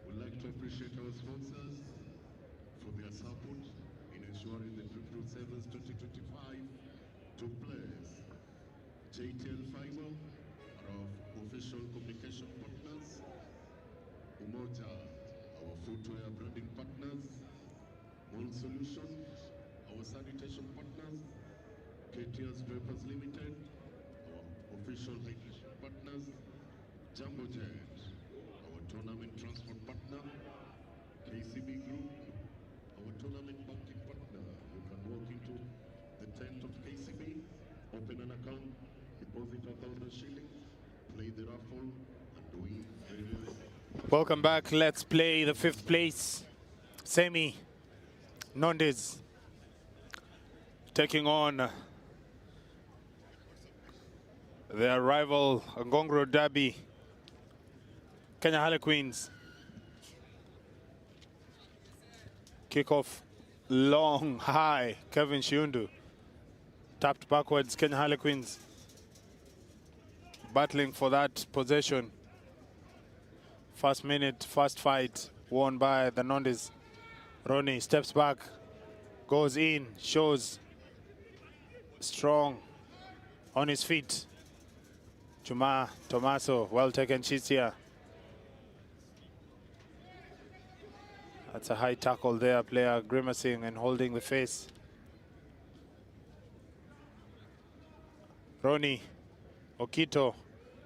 We'd like to appreciate our sponsors for their support in ensuring the Driftwood Sevens 2025 took place. JTL Fiber are our official communication partners. Umoja, our footwear branding partners. Mold Solutions, our sanitation partners. KTS Drapers Limited, our official hydration partners. Jumbo Jet, our tournament transport partner. KCB Group, our tournament banking partner. You can walk into the tent of KCB, open an account, deposit 1,000 shillings, play the raffle, and win various. Welcome back. Let's play the 5th place semi. Nondes taking on their rival Ngongoro Derby, Kenya Harlequins. Kickoff long, high. Kevin Shiundu tapped backwards. Kenya Harlequins battling for that possession. First minute, first fight won by the Nondes. Ronnie steps back, goes in, shows strong on his feet. Chuma Tomaso, well taken, Chisia. That's a high tackle there, player grimacing and holding the face. Ronnie Okito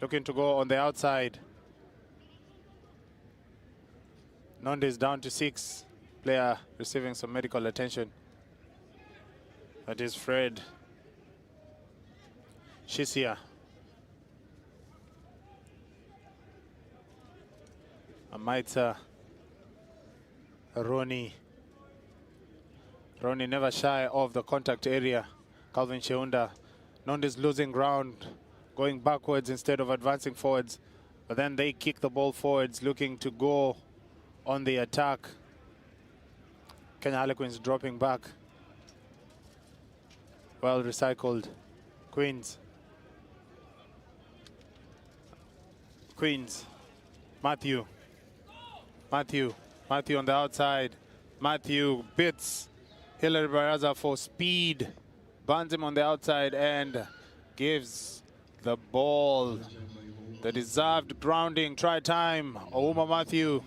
looking to go on the outside. Nondes down to 6. Player receiving some medical attention. That is Fred Shisia. Amaitsa Ronnie never shy of the contact area. Calvin Sheunda. Nondes losing ground, going backwards instead of advancing forwards. But then they kick the ball forwards, looking to go on the attack. Kenya Harlequins dropping back. Well recycled. Queens. Matthew on the outside. Matthew bits Hilary Baraza for speed. Burns him on the outside and gives the ball the deserved grounding. Try time. Ouma Matthew.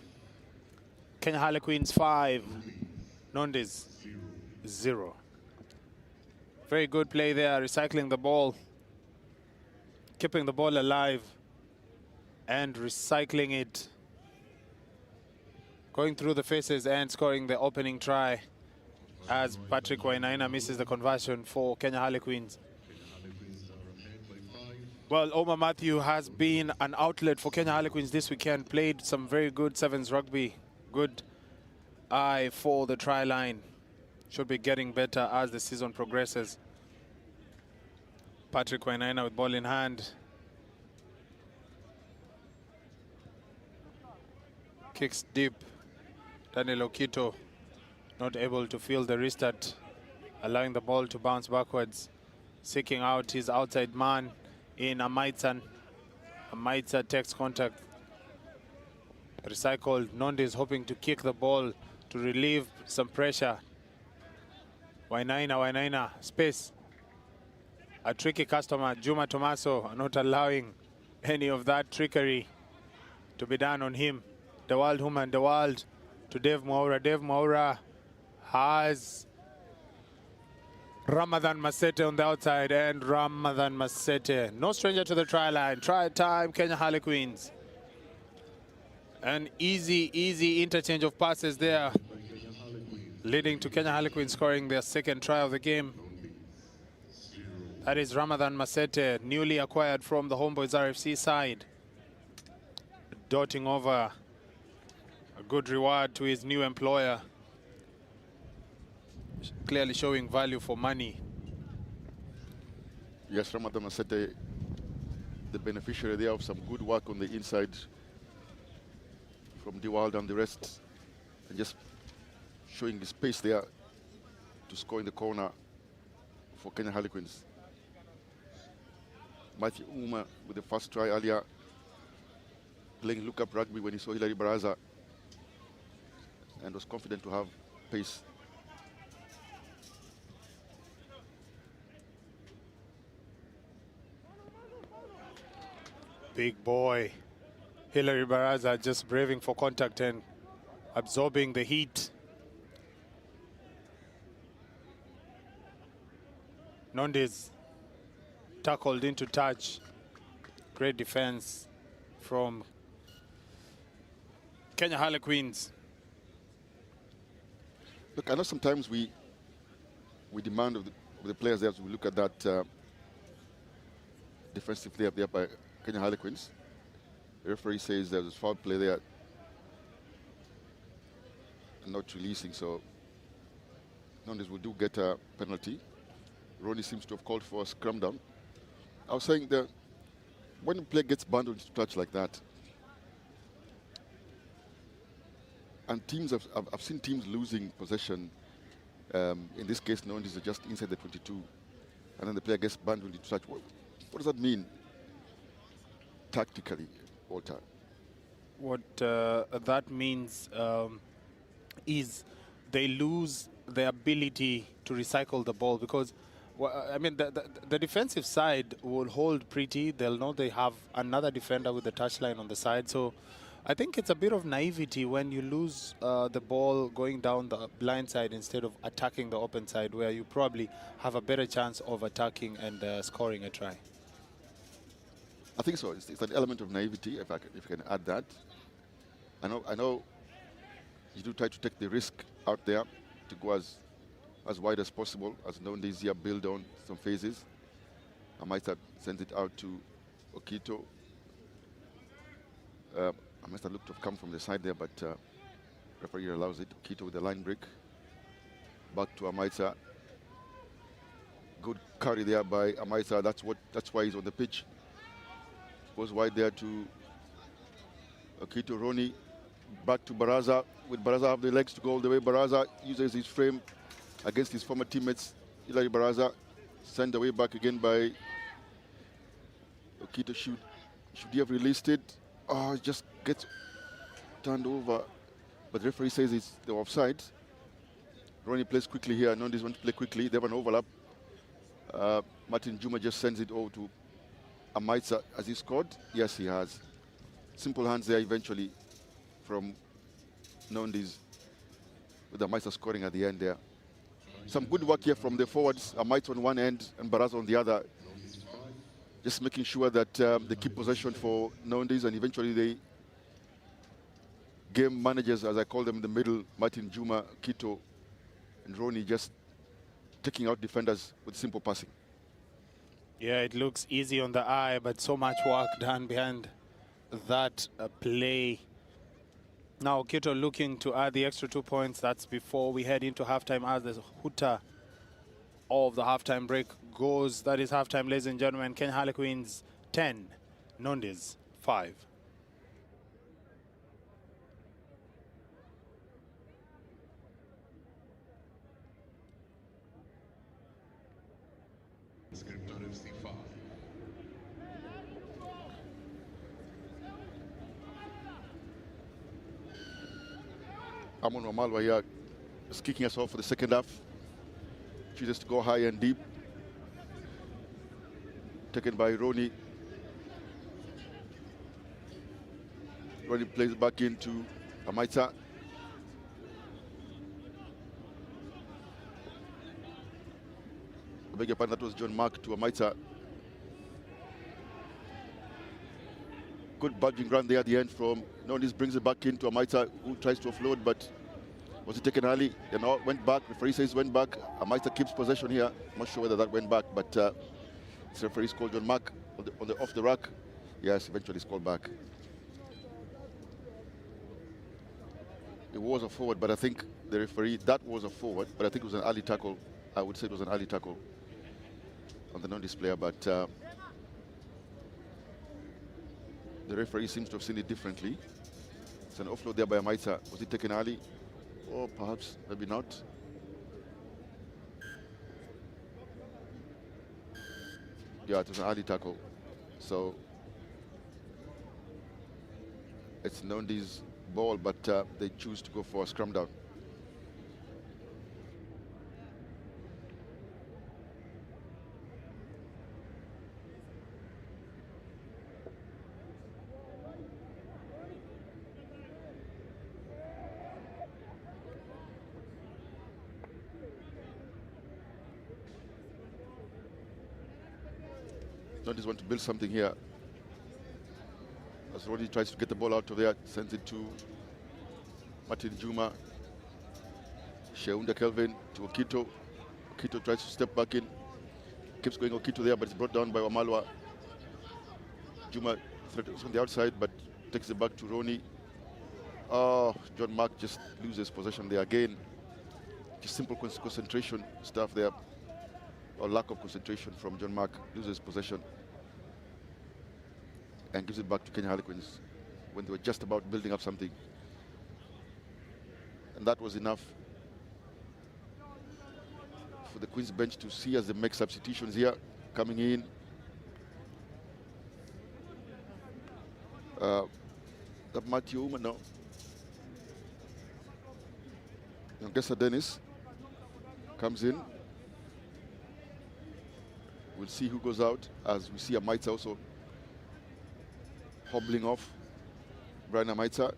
Kenya Harlequins 5. Nondes 0. Very good play there, recycling the ball, keeping the ball alive and recycling it, going through the faces and scoring the opening try as Patrick Wainaina misses the conversion for Kenya Harlequins. Well, Omar Matthew has been an outlet for Kenya Harlequins this weekend, played some very good sevens rugby, good eye for the try line. Should be getting better as the season progresses. Patrick Wainaina with ball in hand. Kicks deep. Daniel Okito not able to feel the restart, allowing the ball to bounce backwards. Seeking out his outside man in Amaitsan. Amaitsa takes contact. Recycled. Nondes hoping to kick the ball to relieve some pressure. Wainaina, space. A tricky customer, Juma Tomaso, not allowing any of that trickery to be done on him. The Wild Human, the Wild to Dave Moura. Dave Moura has Ramadan Masete on the outside, and Ramadan Masete, no stranger to the try line. Try time, Kenya Harlequins. An easy interchange of passes there. leading to Kenya Harlequins scoring their second try of the game. That is Ramadan Masete, newly acquired from the Homeboys RFC side, doting over a good reward to his new employer, clearly showing value for money. Yes, Ramadan Masete, the beneficiary there of some good work on the inside from Diwald and the rest, and just showing the space there to score in the corner for Kenya Harlequins. Matthew Uma with the first try earlier, playing look-up rugby when he saw Hilary Baraza, and was confident to have pace. Big boy. Hilary Baraza just braving for contact and absorbing the heat. Nondes tackled into touch. Great defense from Kenya Harlequins. Look, I know sometimes we demand of the players there as we look at that defensive play up there by Kenya Harlequins. The referee says there's a foul play there, not releasing, so Nondes will do get a penalty. Ronnie seems to have called for a scrum down. I was saying that when a player gets bundled into touch like that, and teams I've seen teams losing possession. In this case, Nondes are just inside the 22, and then the player gets bundled into touch. What does that mean tactically, Walter? What that means is they lose the ability to recycle the ball, because I mean the defensive side will hold pretty. They'll know they have another defender with the touchline on the side. So I think it's a bit of naivety when you lose the ball going down the blind side instead of attacking the open side, where you probably have a better chance of attacking and scoring a try. I think so. It's an element of naivety, if you can add that. I know you do try to take the risk out there to go as wide as possible, as Nondes here build on some phases. I might have sent it out to Okito. I must have looked to have come from the side there, but referee allows it. Okito with the line break. Back to Amaita. Good carry there by Amaita. That's why he's on the pitch. Goes wide there to Okito. Ronnie back to Baraza. With Baraza have the legs to go all the way. Baraza uses his frame against his former teammates. Hilary Baraza sent away back again by Okito. Should he have released it? Oh, it just gets turned over. But the referee says it's the offside. Ronnie plays quickly here. Nondes want to play quickly. They have an overlap. Martin Juma just sends it over to Amaitsa. Has he scored? Yes, he has. Simple hands there eventually from Nondes, with Amaitsa scoring at the end there. Some good work here from the forwards. Amaitsa on one end and Baraza on the other. Just making sure that they keep possession for Nondes, and eventually the game managers, as I call them in the middle, Martin Juma, Kito, and Ronnie, just taking out defenders with simple passing. Yeah, it looks easy on the eye, but so much work done behind that play. Now Kito looking to add the extra 2 points. That's before we head into halftime, as the hooter of the halftime break goes. That is halftime, ladies and gentlemen. Kenya Harlequins 10, Nondes 5. Nondescripts RFC 5. Amon Wamalwa here is kicking us off for the second half. Chooses to go high and deep. Taken by Ronnie. Ronnie plays back into Amaita. I beg your pardon, that was John Mark to Amaita. Good budging run there at the end from Nondes, brings it back into Amaita, who tries to offload, but Was it taken early? You know, went back. Referee says went back. Amaita keeps possession here. I'm not sure whether that went back, but the referee called John Mark on the off the rack. Yes, eventually it's called back. It was a forward, but I think the referee, that was a forward, but I think it was an early tackle. I would say it was an early tackle on the non-dis player, but the referee seems to have seen it differently. It's an offload there by Amaita. Was it taken early? Or perhaps, maybe not. Yeah, it was an early tackle. So it's Nondi's ball, but they choose to go for a scrum down. Nondis want to build something here. As Roddy tries to get the ball out of there, sends it to Martin Juma. Sheunda Kelvin to Okito. Okito tries to step back in. Keeps going Okito there, but it's brought down by Wamalwa. Juma threatens on the outside, but takes it back to Roni. Oh, John Mark just loses possession there again. Just simple concentration stuff there, or lack of concentration from John Mark. Loses possession and gives it back to Kenya Harlequins when they were just about building up something. And that was enough for the Queen's bench to see as they make substitutions here coming in. That Matthew, no. Nyongesa Dennis comes in. We'll see who goes out, as we see Amaita also hobbling off. Brian Amaita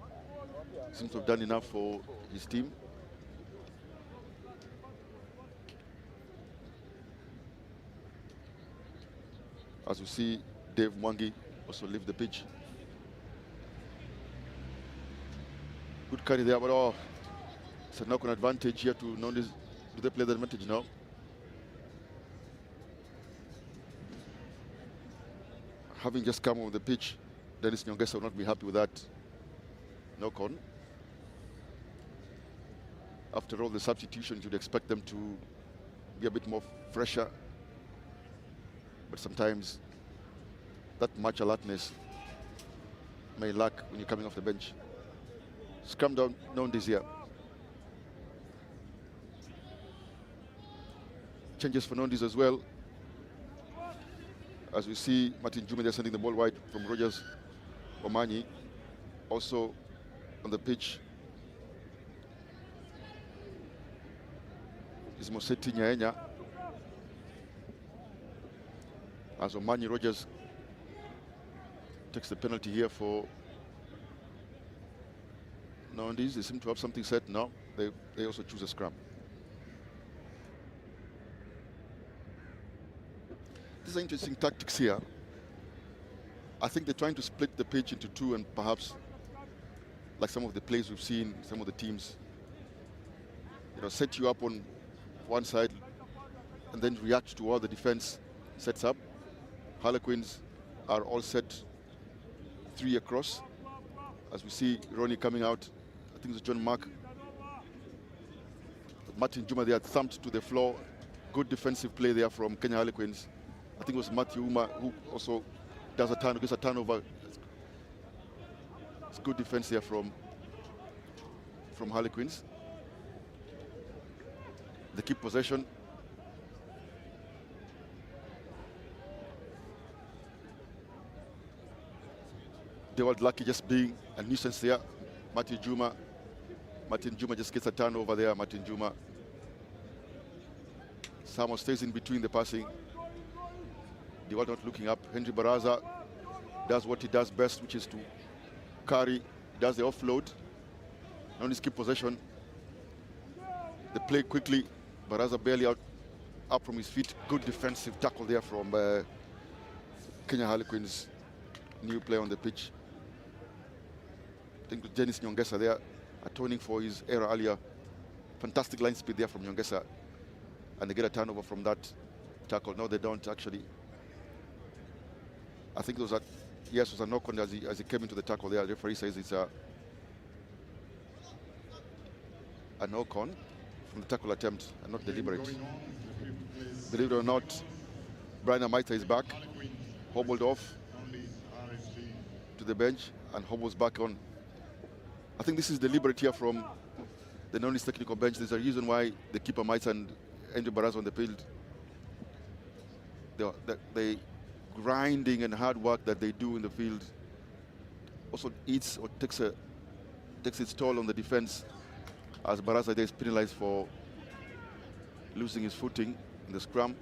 seems to have done enough for his team. As we see Dave Mwangi also leave the pitch. Good carry there, but oh, it's a knock-on advantage here to Nondis. Do they play the advantage now? Having just come on the pitch, Dennis Nyongesa will not be happy with that knock-on. After all the substitutions, you'd expect them to be a bit more fresher. But sometimes that much alertness may lack when you're coming off the bench. Scrum down, Nondis here. Changes for Nondis as well. As we see Martin Juma, they're sending the ball wide from Rogers Omanyi. Also on the pitch is Moseti Nyaenya. As Omanyi Rogers takes the penalty here for Nondis. They seem to have something set now. They also choose a scrum. These are interesting tactics here. I think they're trying to split the pitch into two, and perhaps, like some of the plays we've seen, some of the teams, set you up on one side and then react to what the defense sets up. Harlequins are all set 3 across. As we see Ronnie coming out, I think it's John Mark. Martin Juma there thumped to the floor. Good defensive play there from Kenya Harlequins. I think it was Matthew Uma who also gets a turnover. It's good defense here from Harlequins. They keep possession. They were lucky just being a nuisance there. Martin Juma just gets a turnover there. Martin Juma. Samo stays in between the passing. They were not looking up. Henry Baraza does what he does best, which is to carry, does the offload. Nondis keep possession. They play quickly. Baraza barely up from his feet. Good defensive tackle there from Kenya Harlequins. New player on the pitch. I think Dennis Nyongesa there, atoning for his error earlier Fantastic line speed there from Nyongesa. And they get a turnover from that tackle. No, they don't actually. I think those are, yes, it was a knock on as he came into the tackle there. The referee says it's a knock on from the tackle attempt and not deliberate. Believe it or not, Brian Amaita is back, hobbled off to the bench and hobbles back on. I think this is deliberate here from the Nondis technical bench. There's a reason why they keep Amaita and Andrew Barraza on the field. The grinding and hard work that they do in the field also eats or takes its toll on the defense, as Barraza is penalized for losing his footing in the scrum.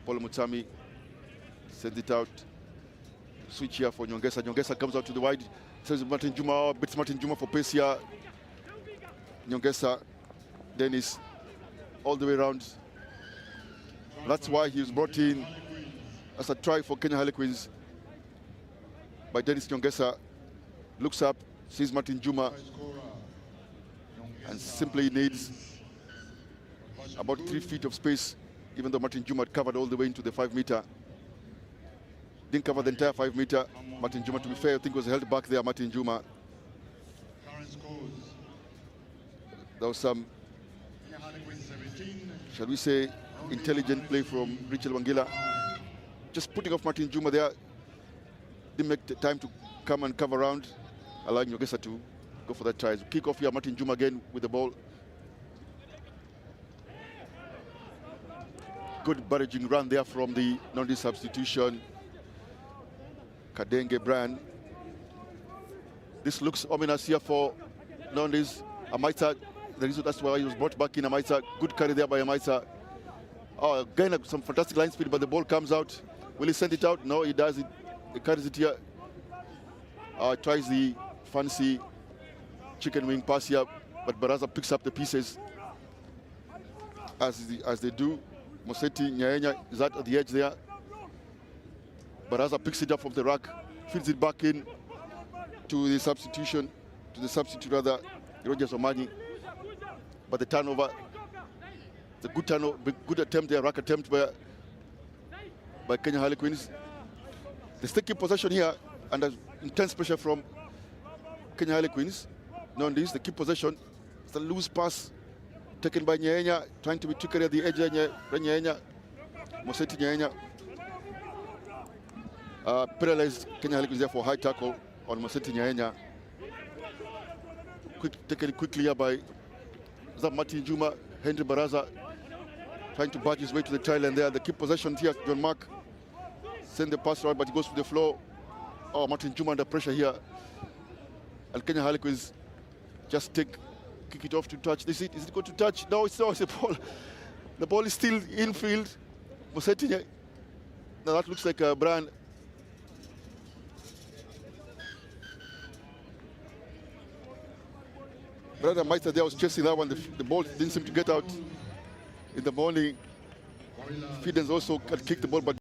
Paulo Mutami sends it out. Switch here for Nyongesa. Nyongesa comes out to the wide. Says Martin Juma, beats Martin Juma for pace here. Nyongesa then is all the way around. That's why he was brought in as a try for Kenya Harlequins by Dennis Nyongesa. Looks up, sees Martin Juma, and simply needs about 3 feet of space, even though Martin Juma had covered all the way into the 5 meter. Didn't cover the entire 5 meter. Martin Juma, to be fair, I think was held back there, Martin Juma. There was some, shall we say, intelligent play from Richard Wangila. Just putting off Martin Juma there. Didn't make the time to come and cover around, allowing Nyongesa to go for that try. So kick off here, Martin Juma again with the ball. Good barraging run there from the Nondis substitution. Kadenge Brian. This looks ominous here for Nondis. Amaita, the reason that's why he was brought back in. Amaita, good carry there by Amaita. Oh, again, some fantastic line speed, but the ball comes out. Will he send it out? No, he does it. He carries it here. Tries the fancy chicken wing pass here, but Barraza picks up the pieces as they do. Moseti Nyaenya is at the edge there. Barraza picks it up from the rack, feeds it back in to the substitute Rogers Omanyi. But the turnover, the good attempt there, rack attempt by Kenya Harlequins. They still keep possession here under intense pressure from Kenya Harlequins. Nondis, they keep possession. It's a loose pass taken by Nyaenya, trying to be trickery at the edge. Nyaenya, Moseti Nyaenya. Penalized Kenya Harlequins there for high tackle on Moseti Nyaenya. Taken quickly here by Martin Juma. Henry Barraza trying to barge his way to the tail end there. They keep possession here. John Mark send the pass around, but he goes to the floor. Oh, Martin Juma under pressure here. And Kenya Harlequins just kick it off to touch. Is it going to touch? No, it's not. It's a ball. The ball is still infield. Moseti. Now that looks like Brian. Brother Meister there was chasing that one. The ball didn't seem to get out in the morning. Fidens also had kicked the ball, but